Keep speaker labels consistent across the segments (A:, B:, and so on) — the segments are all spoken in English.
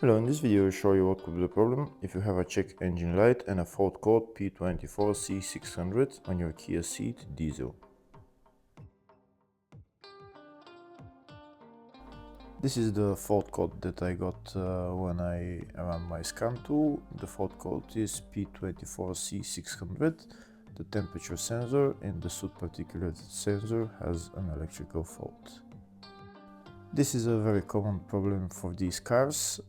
A: Hello, in this video I'll show you what could be the problem if you have a check engine light and a fault code P24C600 on your Kia Ceed diesel. This is the fault code that I got when I ran my scan tool. The fault code is P24C600. The temperature sensor in the Soot Particulate Sensor has an electrical fault. This is a very common problem for these cars.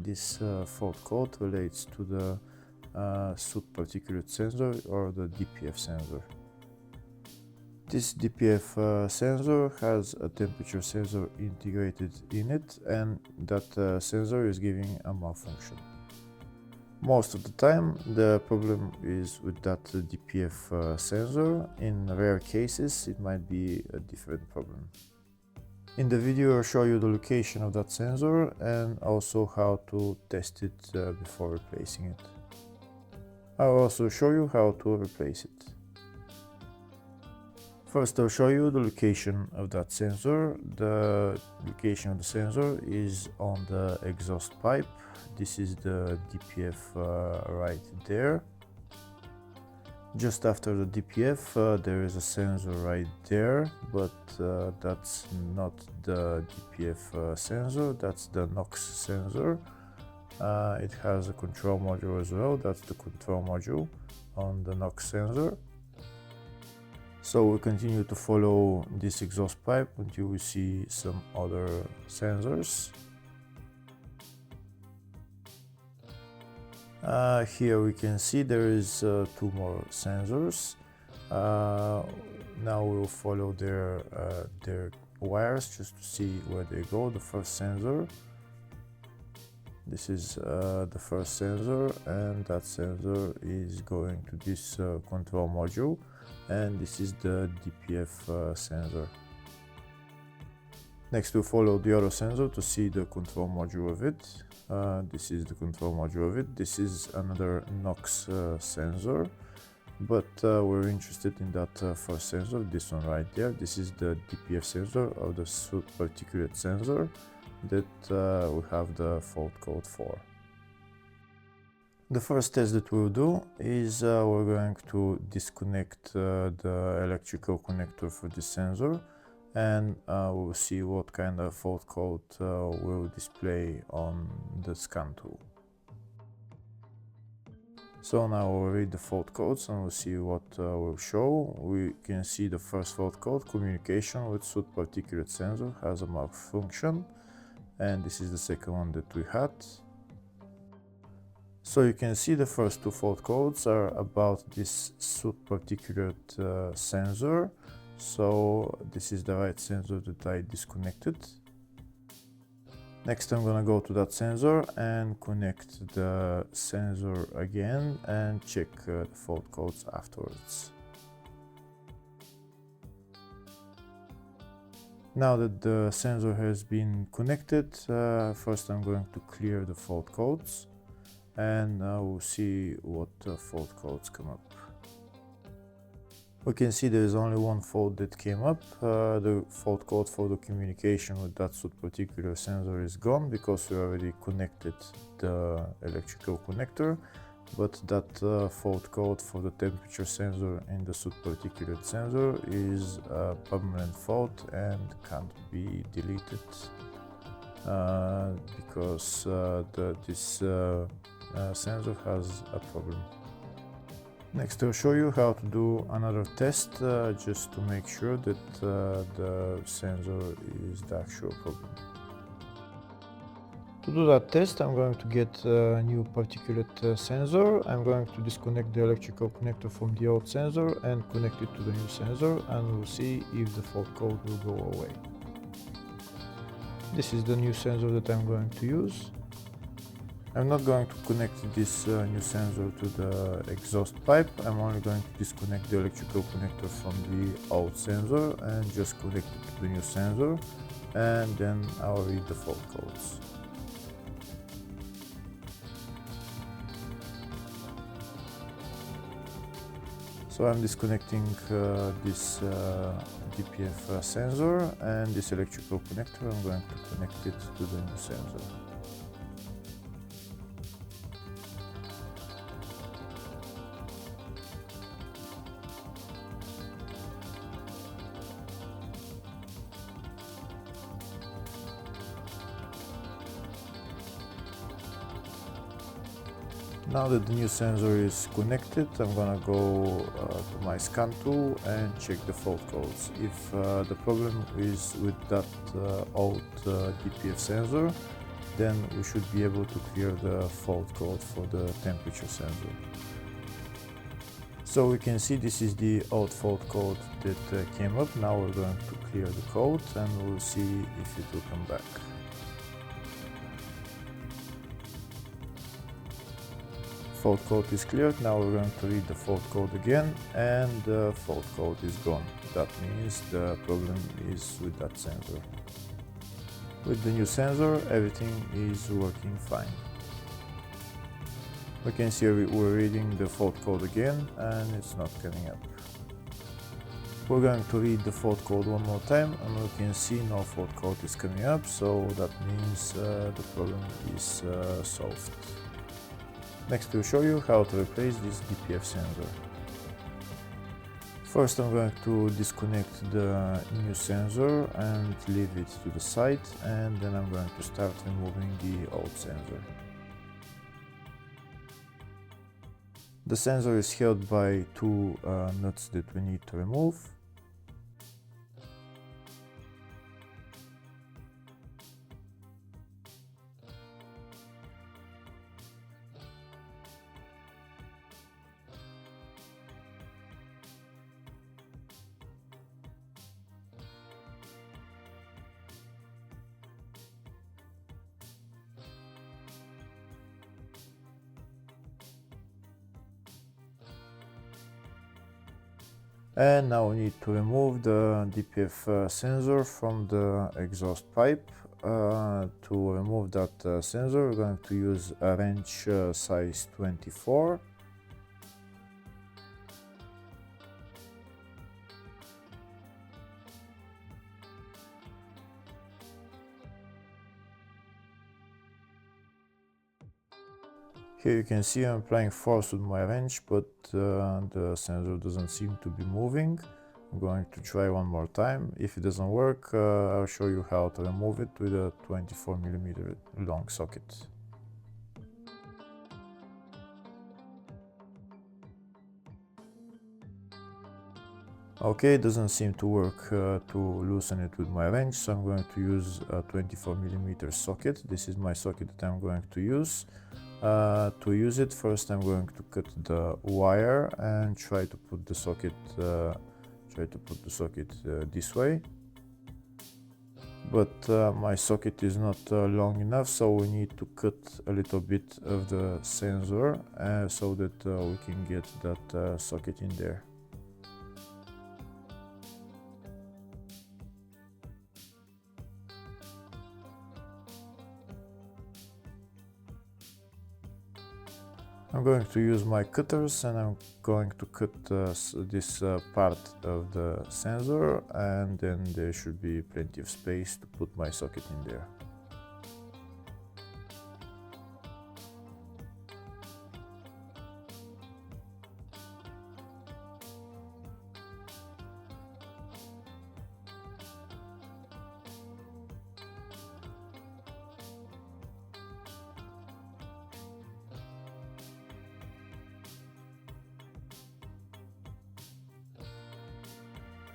A: This fault code relates to the Soot Particulate Sensor or the DPF sensor. This DPF sensor has a temperature sensor integrated in it, and that sensor is giving a malfunction. Most of the time the problem is with that DPF sensor. In rare cases it might be a different problem. In the video I'll show you the location of that sensor and also how to test it before replacing it. I'll also show you how to replace it. First I'll show you the location of that sensor. The location of the sensor is on the exhaust pipe. This is the DPF right there. Just after the DPF there is a sensor right there, but that's not the DPF sensor, that's the NOx sensor. It has a control module as well, that's the control module on the NOx sensor. So we continue to follow this exhaust pipe until we see some other sensors. Here we can see there is two more sensors. Now we'll follow their wires just to see where they go. The first sensor, this is the first sensor, and that sensor is going to this control module, and this is the DPF sensor. Next we'll follow the other sensor to see the control module of it. This is the control module of it. This is another NOx sensor, but we're interested in that first sensor, this one right there. This is the DPF sensor of the Soot Particulate Sensor that we have the fault code for. The first test that we'll do is we're going to disconnect the electrical connector for this sensor, and we'll see what kind of fault code will display on the scan tool. So now we'll read the fault codes and we'll see what will show. We can see the first fault code, communication with Soot Particulate Sensor has a malfunction, and this is the second one that we had. So you can see the first two fault codes are about this Soot Particulate sensor. So this is the right sensor that I disconnected. Next I'm gonna go to that sensor and connect the sensor again and check the fault codes afterwards. Now that the sensor has been connected, first I'm going to clear the fault codes, and we'll see what fault codes come up. We can see there is only one fault that came up. The fault code for the communication with that Soot Particulate Sensor is gone because we already connected the electrical connector, but that fault code for the temperature sensor in the Soot Particulate Sensor is a permanent fault and can't be deleted because this sensor has a problem. Next I'll show you how to do another test just to make sure that the sensor is the actual problem. To do that test I'm going to get a new particulate sensor. I'm going to disconnect the electrical connector from the old sensor and connect it to the new sensor, and we'll see if the fault code will go away. This is the new sensor that I'm going to use. I'm not going to connect this new sensor to the exhaust pipe. I'm only going to disconnect the electrical connector from the old sensor and just connect it to the new sensor, and then I'll read the fault codes. So I'm disconnecting this DPF sensor, and this electrical connector I'm going to connect it to the new sensor. Now that the new sensor is connected, I'm gonna go to my scan tool and check the fault codes. If the problem is with that old DPF sensor, then we should be able to clear the fault code for the temperature sensor. So we can see this is the old fault code that came up. Now we're going to clear the code and we'll see if it will come back. Fault code is cleared. Now we're going to read the fault code again, and the fault code is gone. That means the problem is with that sensor. With the new sensor, everything is working fine. We can see we're reading the fault code again and it's not coming up. We're going to read the fault code one more time and we can see no fault code is coming up, so that means the problem is solved. Next we'll show you how to replace this DPF sensor. First I'm going to disconnect the new sensor and leave it to the side, and then I'm going to start removing the old sensor. The sensor is held by two nuts that we need to remove. And now we need to remove the DPF sensor from the exhaust pipe. To remove that sensor, we're going to use a wrench size 24. Here you can see I'm applying force with my wrench, but the sensor doesn't seem to be moving. I'm going to try one more time. If it doesn't work, I'll show you how to remove it with a 24mm long socket. Okay, it doesn't seem to work to loosen it with my wrench, so I'm going to use a 24mm socket. This is my socket that I'm going to use. To use it, first I'm going to cut the wire and try to put the socket this way. But my socket is not long enough, so we need to cut a little bit of the sensor so that we can get that socket in there. I'm going to use my cutters and I'm going to cut this part of the sensor, and then there should be plenty of space to put my socket in there.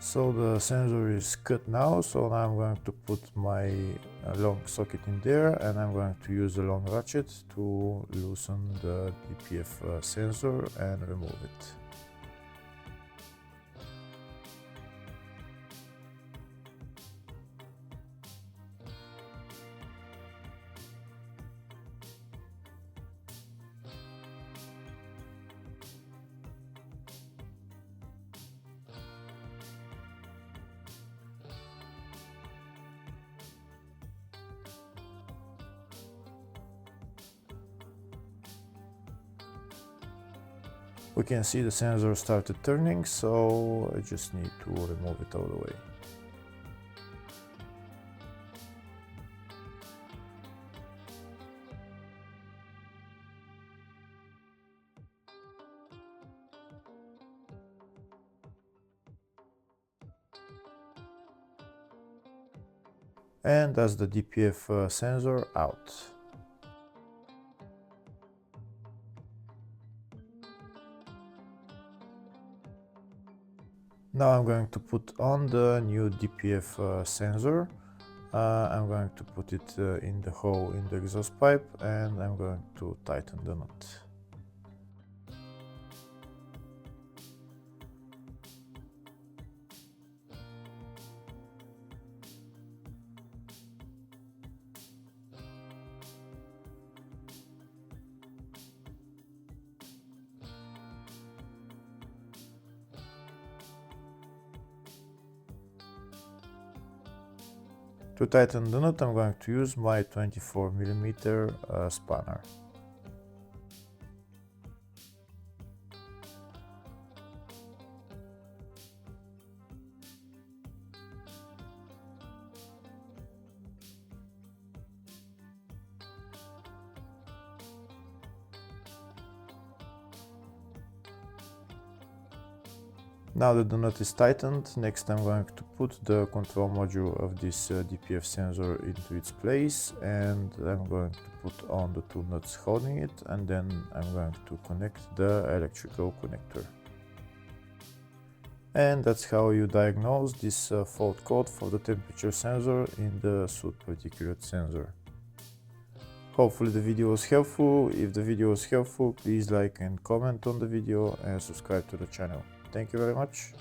A: So the sensor is cut now, so now I'm going to put my long socket in there, and I'm going to use a long ratchet to loosen the DPF sensor and remove it. We can see the sensor started turning, so I just need to remove it all the way. And that's the DPF sensor out. Now I'm going to put on the new DPF sensor. I'm going to put it in the hole in the exhaust pipe, and I'm going to tighten the nut. To tighten the nut, I'm going to use my 24mm spanner. Now that the nut is tightened, next I'm going to put the control module of this DPF sensor into its place, and I'm going to put on the two nuts holding it, and then I'm going to connect the electrical connector. And that's how you diagnose this fault code for the temperature sensor in the Soot Particulate Sensor. Hopefully the video was helpful. If the video was helpful, please like and comment on the video and subscribe to the channel. Thank you very much.